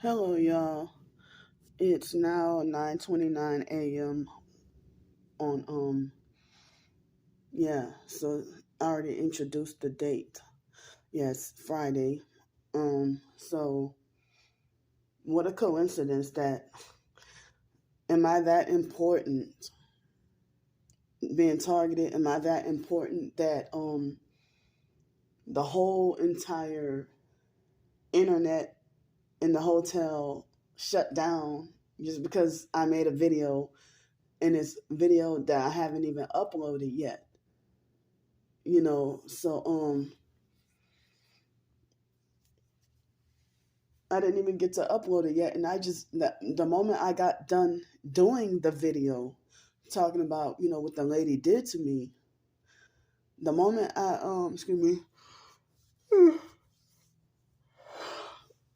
Hello, y'all. It's now 9:29 a.m. on So I already introduced the date. Yes, Friday. So what a coincidence that am I that important being targeted? Am I that important that the whole entire internet in the hotel shut down just because I made a video, and it's video that I haven't even uploaded yet? So I didn't even get to upload it yet, and the moment I got done doing the video talking about what the lady did to me, the moment I excuse me,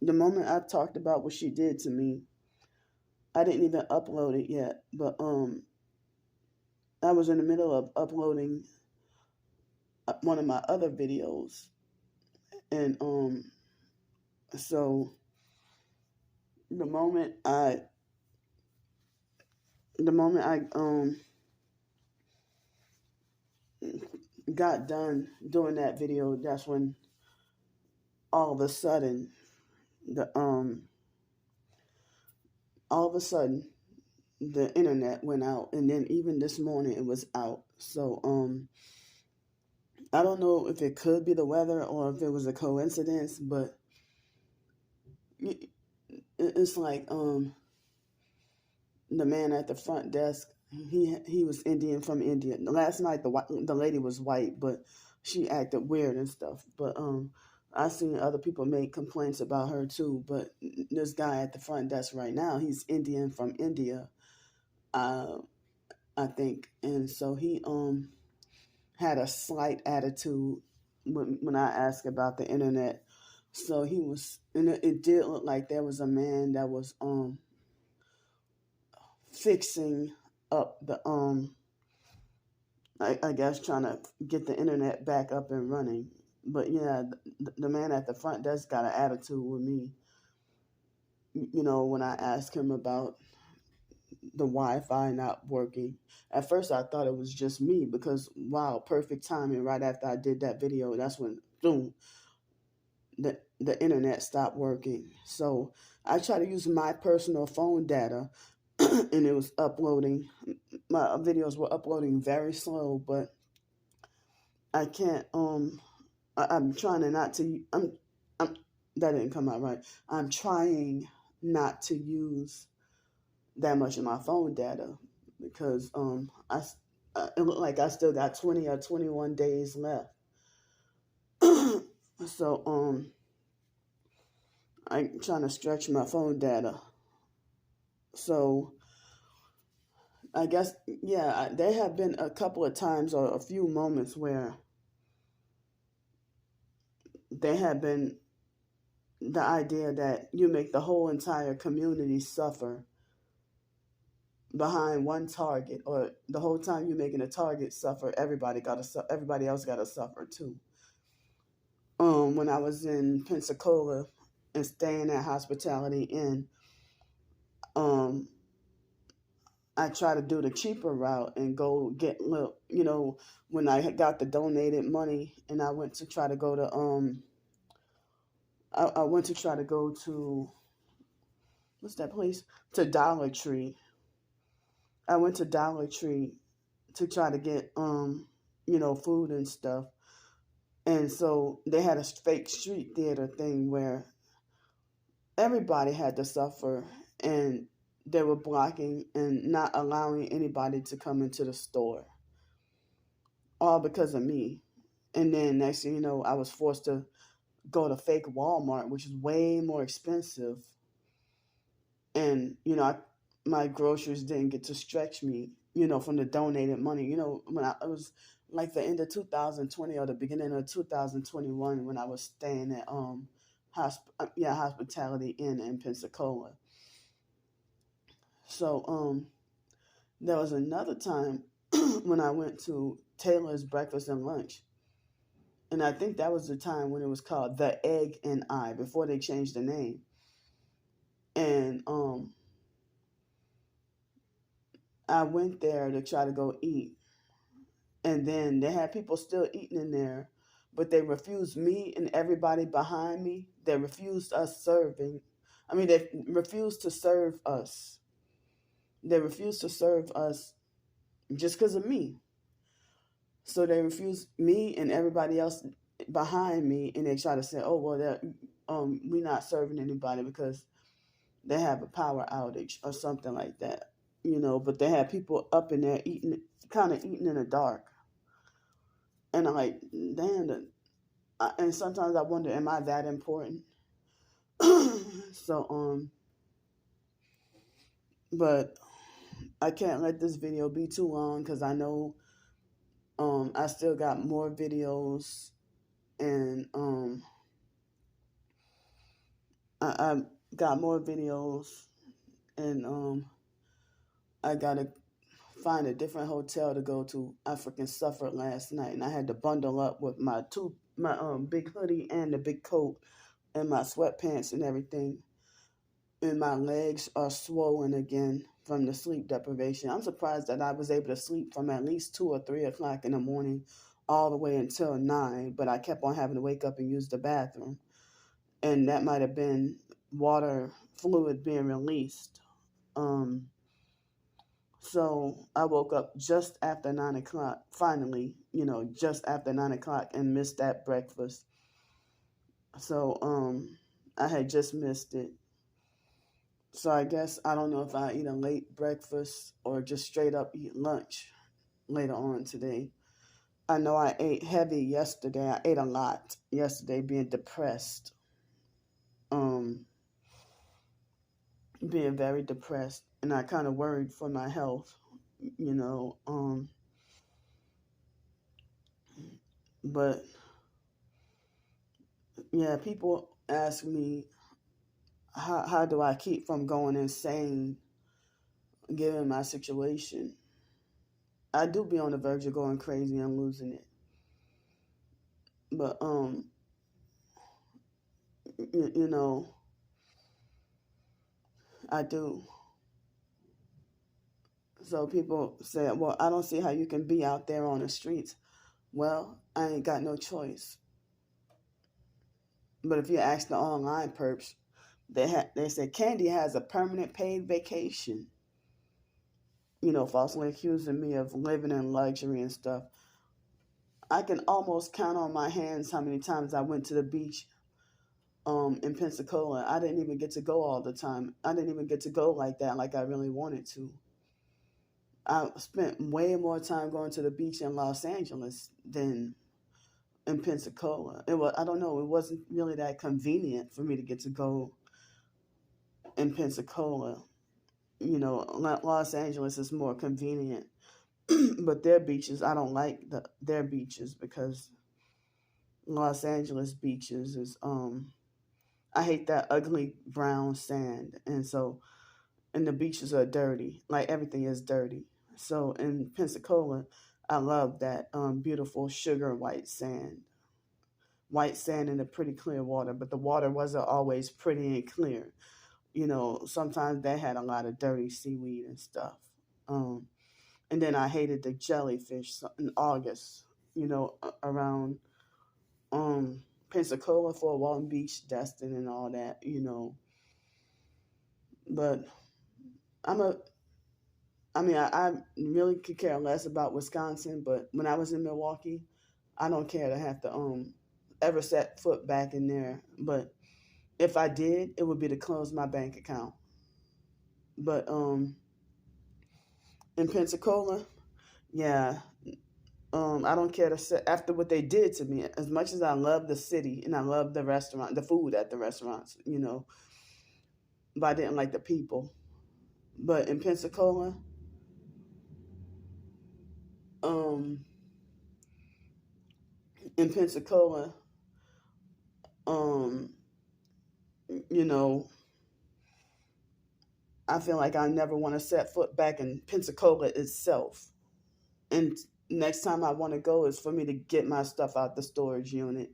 the moment I talked about what she did to me, I didn't even upload it yet. But I was in the middle of uploading one of my other videos, and so the moment I the moment I got done doing that video, that's when all of a sudden the all of a sudden the internet went out, and then even this morning it was out. So I don't know if it could be the weather or if it was a coincidence, but it's like the man at the front desk, he was Indian from India. Last night the lady was white, but she acted weird and stuff. But I seen other people make complaints about her too. But this guy at the front desk right now, he's Indian from India, I think, and so he had a slight attitude when I asked about the internet. So he was, and it did look like there was a man that was fixing up the I guess trying to get the internet back up and running. But yeah, the man at the front desk got an attitude with me. When I asked him about the Wi-Fi not working. At first, I thought it was just me because wow, perfect timing. Right after I did that video, that's when boom, the internet stopped working. So I tried to use my personal phone data, and it was uploading. My videos were uploading very slow, but I can't. I'm trying to not to. I'm. That didn't come out right. I'm trying not to use that much of my phone data because it looked like I still got 20 or 21 days left. So I'm trying to stretch my phone data. So I guess there have been a couple of times or a few moments where there have been the idea that you make the whole entire community suffer behind one target, or the whole time you're making a target suffer, everybody else got to suffer too. When I was in Pensacola and staying at Hospitality Inn, I try to do the cheaper route and go get little, when I had got the donated money, and I went to try to go to I went to try to go to, what's that place, to Dollar Tree. I went to Dollar Tree to try to get food and stuff. And so they had a fake street theater thing where everybody had to suffer, and they were blocking and not allowing anybody to come into the store, all because of me. And then next thing you know, I was forced to go to fake Walmart, which is way more expensive. And my groceries didn't get to stretch me, from the donated money. When it was like the end of 2020 or the beginning of 2021 when I was staying at Hospitality Inn in Pensacola. So there was another time when I went to Taylor's Breakfast and Lunch, and I think that was the time when it was called The Egg and I, before they changed the name. And I went there to try to go eat. And then they had people still eating in there, but they refused me and everybody behind me. They refused us serving. I mean, they refused to serve us. They refused to serve us just because of me. So they refused me and everybody else behind me, and they try to say, "Oh well, we're not serving anybody because they have a power outage or something like that." But they had people up in there eating, kind of eating in the dark, and I'm like, damn. And sometimes I wonder, am I that important? So but I can't let this video be too long because I know I still got more videos, and I got more videos, and I gotta find a different hotel to go to. I freaking suffered last night, and I had to bundle up with my big hoodie and the big coat and my sweatpants and everything. And my legs are swollen again from the sleep deprivation. I'm surprised that I was able to sleep from at least 2 or 3 o'clock in the morning all the way until 9, but I kept on having to wake up and use the bathroom. And that might have been water fluid being released. So I woke up just after 9 o'clock, finally, just after 9 o'clock, and missed that breakfast. So I had just missed it. So I guess I don't know if I eat a late breakfast or just straight up eat lunch later on today. I know I ate heavy yesterday. I ate a lot yesterday, being depressed. Being very depressed, and I kind of worried for my health, but yeah, people ask me how do I keep from going insane given my situation. I do be on the verge of going crazy and losing it, but I do. So people say, well, I don't see how you can be out there on the streets. Well, I ain't got no choice. But if you ask the online perps, they say Candy has a permanent paid vacation. Falsely accusing me of living in luxury and stuff. I can almost count on my hands how many times I went to the beach in Pensacola. I didn't even get to go all the time. I didn't even get to go like that, like I really wanted to. I spent way more time going to the beach in Los Angeles than in Pensacola. I don't know, it wasn't really that convenient for me to get to go in Pensacola. Los Angeles is more convenient. But their beaches, I don't like their beaches because Los Angeles beaches is I hate that ugly brown sand, and the beaches are dirty. Like everything is dirty. So in Pensacola, I love that beautiful sugar white sand in the pretty clear water, but the water wasn't always pretty and clear. Sometimes they had a lot of dirty seaweed and stuff. And then I hated the jellyfish in August, around Pensacola, Fort Walton Beach, Destin, and all that, But I really could care less about Wisconsin, but when I was in Milwaukee, I don't care to have to ever set foot back in there. But if I did, it would be to close my bank account. But in Pensacola, yeah, I don't care to sit after what they did to me. As much as I love the city and I love the restaurant, the food at the restaurants, but I didn't like the people. But in Pensacola, um, in Pensacola, um, you know, I feel like I never want to set foot back in Pensacola itself. And next time I want to go is for me to get my stuff out the storage unit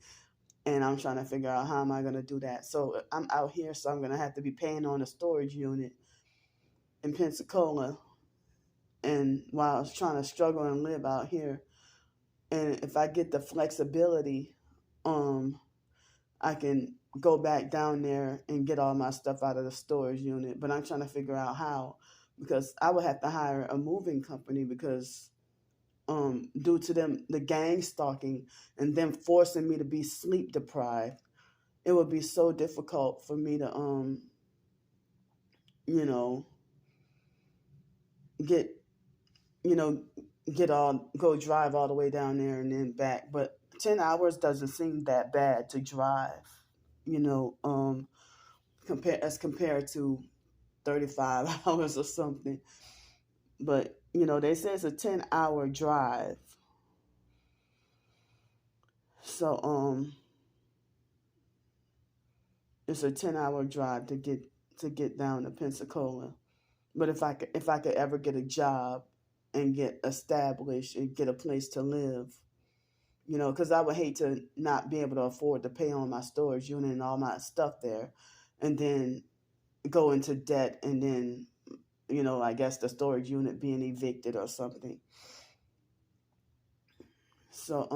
and I'm trying to figure out how am I going to do that. So I'm out here, so I'm going to have to be paying on a storage unit in Pensacola, and while I was trying to struggle and live out here. And if I get the flexibility, I can go back down there and get all my stuff out of the storage unit. But I'm trying to figure out how, because I would have to hire a moving company, because due to them, the gang stalking and them forcing me to be sleep deprived, it would be so difficult for me to you know get you know go drive all the way down there and then back. But 10 hours doesn't seem that bad to drive, compared to 35 hours or something. But they say it's a 10-hour drive. So it's a 10-hour drive to get down to Pensacola. But if I could ever get a job and get established and get a place to live, because I would hate to not be able to afford to pay on my storage unit and all my stuff there, and then go into debt, and then I guess the storage unit being evicted or something. So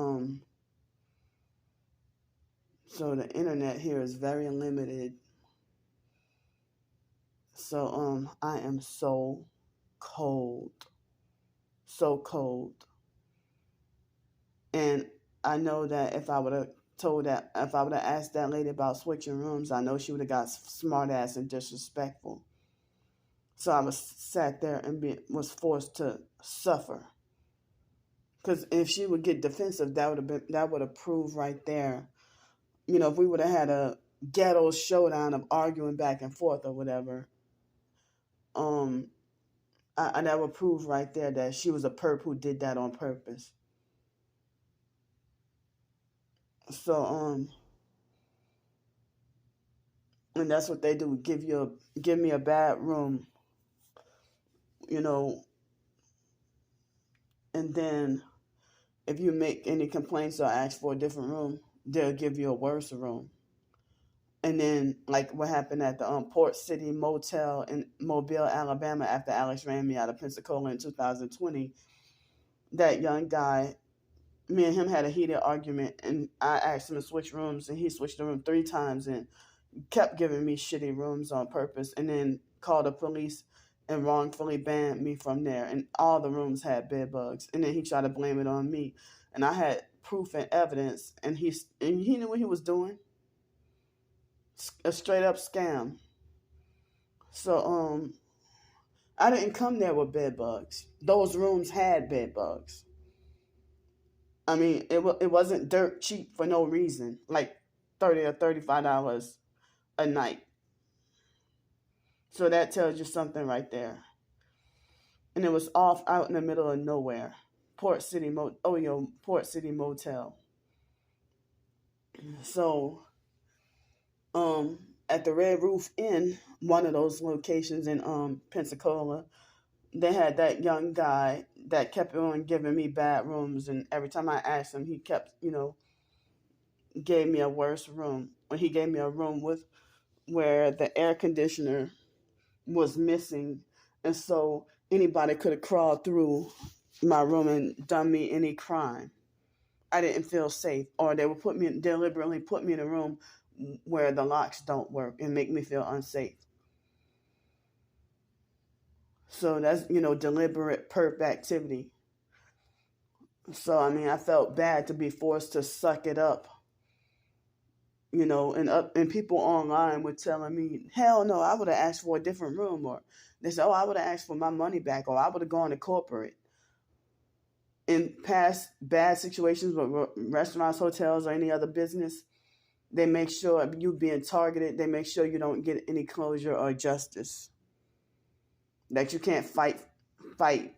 so the internet here is very limited. So I am so cold. So cold. And I know that if I would have asked that lady about switching rooms, I know she would have got smart ass and disrespectful. So I was sat there and was forced to suffer. Because if she would get defensive, that would have proved right there. If we would have had a ghetto showdown of arguing back and forth or whatever, that would prove right there that she was a perp who did that on purpose. So and that's what they do, give me a bad room, and then if you make any complaints or ask for a different room, they'll give you a worse room. And then, like what happened at the Port City Motel in Mobile, Alabama, after Alex ran me out of Pensacola in 2020, that young guy, me and him had a heated argument, and I asked him to switch rooms, and he switched the room 3 times and kept giving me shitty rooms on purpose, and then called the police and wrongfully banned me from there. And all the rooms had bed bugs, and then he tried to blame it on me, and I had proof and evidence, and he knew what he was doing. A straight up scam. So I didn't come there with bed bugs. Those rooms had bed bugs. I mean, it wasn't dirt cheap for no reason, like $30 or $35 a night. So that tells you something right there. And it was off out in the middle of nowhere. Port City Motel. So at the Red Roof Inn, one of those locations in Pensacola, they had that young guy that kept on giving me bad rooms, and every time I asked him, he kept, gave me a worse room. When he gave me a room where the air conditioner was missing, and so anybody could have crawled through my room and done me any crime. I didn't feel safe, or they would deliberately put me in a room where the locks don't work and make me feel unsafe. So that's, deliberate perp activity. So, I mean, I felt bad to be forced to suck it up, and people online were telling me, hell no, I would have asked for a different room, or they said, oh, I would have asked for my money back, or I would have gone to corporate. In past bad situations with restaurants, hotels, or any other business, they make sure you being targeted, they make sure you don't get any closure or justice. That you can't fight, and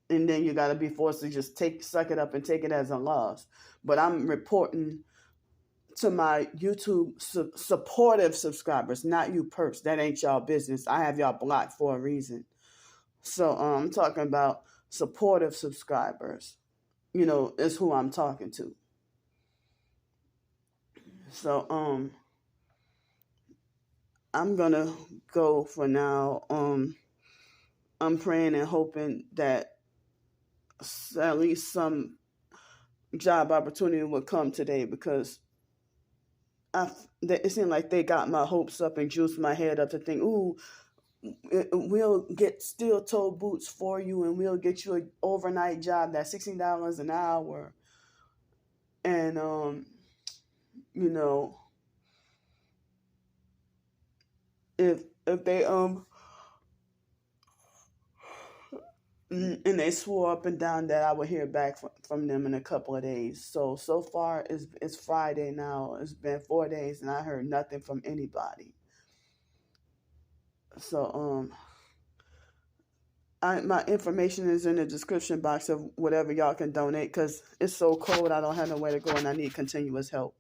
then you got to be forced to just suck it up and take it as a loss. But I'm reporting to my YouTube supportive subscribers, not you perps. That ain't y'all business. I have y'all blocked for a reason. So I'm talking about supportive subscribers, is who I'm talking to. So I'm gonna go for now. I'm praying and hoping that at least some job opportunity would come today, because it seemed like they got my hopes up and juiced my head up to think, ooh, we'll get steel toe boots for you, and we'll get you an overnight job that's $16 an hour. And you know, if they and they swore up and down that I would hear back from them in a couple of days. So far it's Friday now. It's been 4 days and I heard nothing from anybody. So my information is in the description box of whatever y'all can donate, because it's so cold I don't have nowhere to go and I need continuous help.